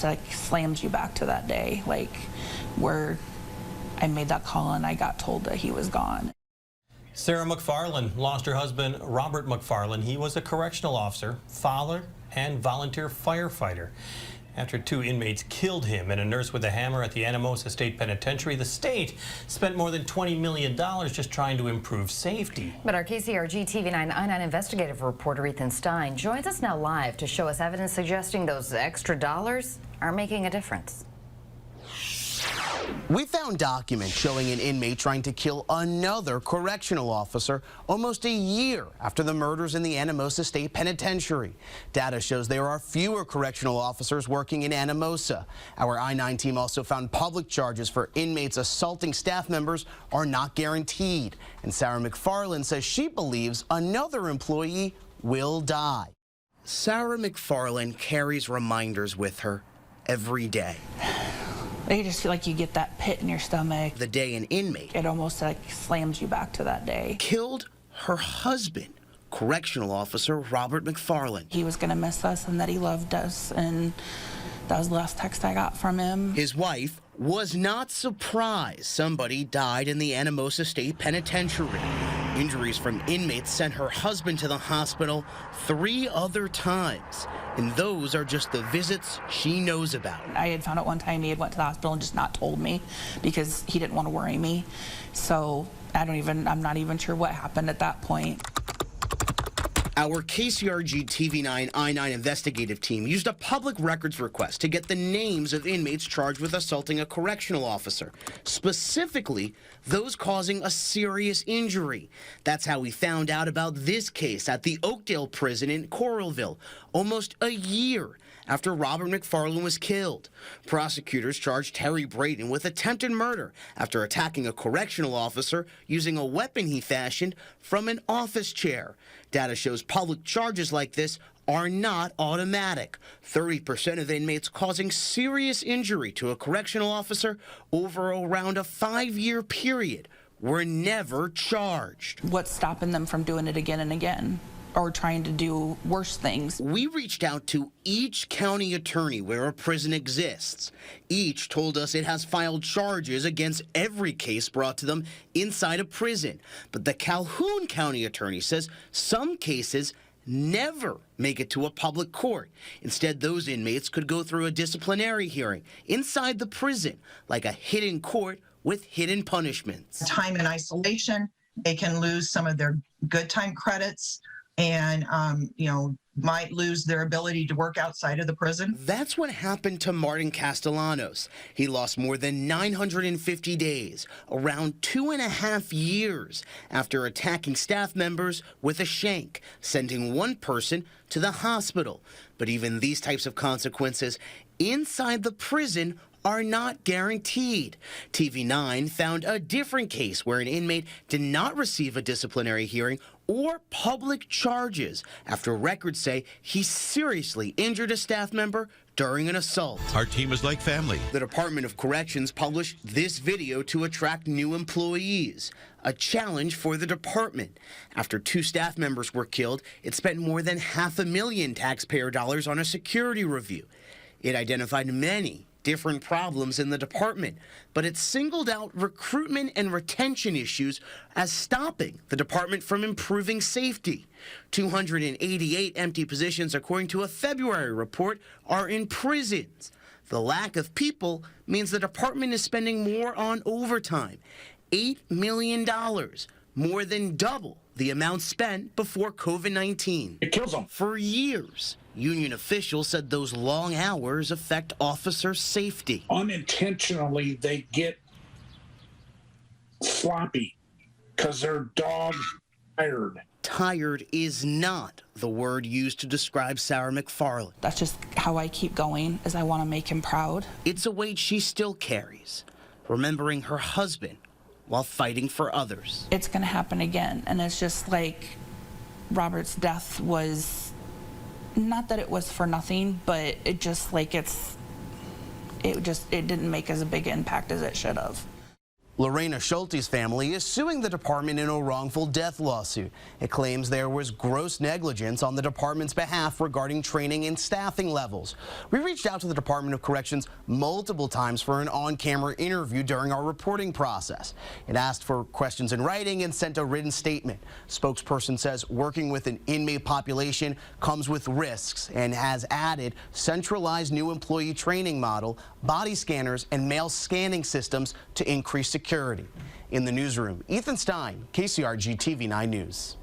like slams you back to that day, like where I made that call and I got told that he was gone. Sarah McFarland lost her husband, Robert McFarland. He was a correctional officer, father, and volunteer firefighter. After 2 inmates killed him and a nurse with a hammer at the Anamosa State Penitentiary, the state spent more than $20 million just trying to improve safety. But our KCRG TV9 I-9 investigative reporter Ethan Stein joins us now live to show us evidence suggesting those extra dollars are making a difference. We found documents showing an inmate trying to kill another correctional officer almost a year after the murders in the Anamosa State Penitentiary. Data shows there are fewer correctional officers working in Anamosa. Our I-9 team also found public charges for inmates assaulting staff members are not guaranteed. And Sarah McFarland says she believes another employee will die. Sarah McFarland carries reminders with her every day. I just feel like you get that pit in your stomach. The day an inmate, it almost like slams you back to that day, killed her husband, correctional officer Robert McFarland. He was going to miss us and that he loved us, and that was the last text I got from him. His wife was not surprised somebody died in the Anamosa State Penitentiary. Injuries from inmates sent her husband to the hospital 3 other times, and those are just the visits she knows about. I had found out one time he had went to the hospital and just not told me because he didn't want to worry me. So I'm not even sure what happened at that point. Our KCRG TV9 I-9 investigative team used a public records request to get the names of inmates charged with assaulting a correctional officer, specifically those causing a serious injury. That's how we found out about this case at the Oakdale prison in Coralville, almost a year after Robert McFarland was killed. Prosecutors charged Teri Brayton with attempted murder after attacking a correctional officer using a weapon he fashioned from an office chair. Data shows public charges like this are not automatic. 30% of inmates causing serious injury to a correctional officer over around a 5-year period were never charged. What's stopping them from doing it again and again, or trying to do worse things? We reached out to each county attorney where a prison exists. Each told us it has filed charges against every case brought to them inside a prison. But the Calhoun County attorney says some cases never make it to a public court. Instead, those inmates could go through a disciplinary hearing inside the prison, like a hidden court with hidden punishments. Time in isolation, they can lose some of their good time credits and, might lose their ability to work outside of the prison. That's what happened to Martin Castellanos. He lost more than 950 days, around 2.5 years, after attacking staff members with a shank, sending one person to the hospital. But even these types of consequences inside the prison are not guaranteed. TV9 found a different case where an inmate did not receive a disciplinary hearing or public charges after records say he seriously injured a staff member during an assault. Our team is like family. The Department of Corrections published this video to attract new employees, a challenge for the department. After 2 staff members were killed, it spent more than $500,000 taxpayer dollars on a security review. It identified many different problems in the department, but it singled out recruitment and retention issues as stopping the department from improving safety. 288 empty positions, according to a February report, are in prisons. The lack of people means the department is spending more on overtime, $8 million, more than double the amount spent before COVID-19. It kills them. For years, union officials said those long hours affect officer safety. Unintentionally, they get sloppy because they're dog tired. Tired is not the word used to describe Sarah McFarland. That's just how I keep going, is I want to make him proud. It's a weight she still carries, remembering her husband while fighting for others. It's going to happen again, and it's just like Robert's death was, not that it was for nothing, but it just like it didn't make as a big impact as it should have. Lorena Schulte's family is suing the department in a wrongful death lawsuit. It claims there was gross negligence on the department's behalf regarding training and staffing levels. We reached out to the Department of Corrections multiple times for an on-camera interview during our reporting process. It asked for questions in writing and sent a written statement. Spokesperson says working with an inmate population comes with risks and has added centralized new employee training model, body scanners, and mail scanning systems to increase security. In the newsroom, Ethan Stein, KCRG TV 9 News.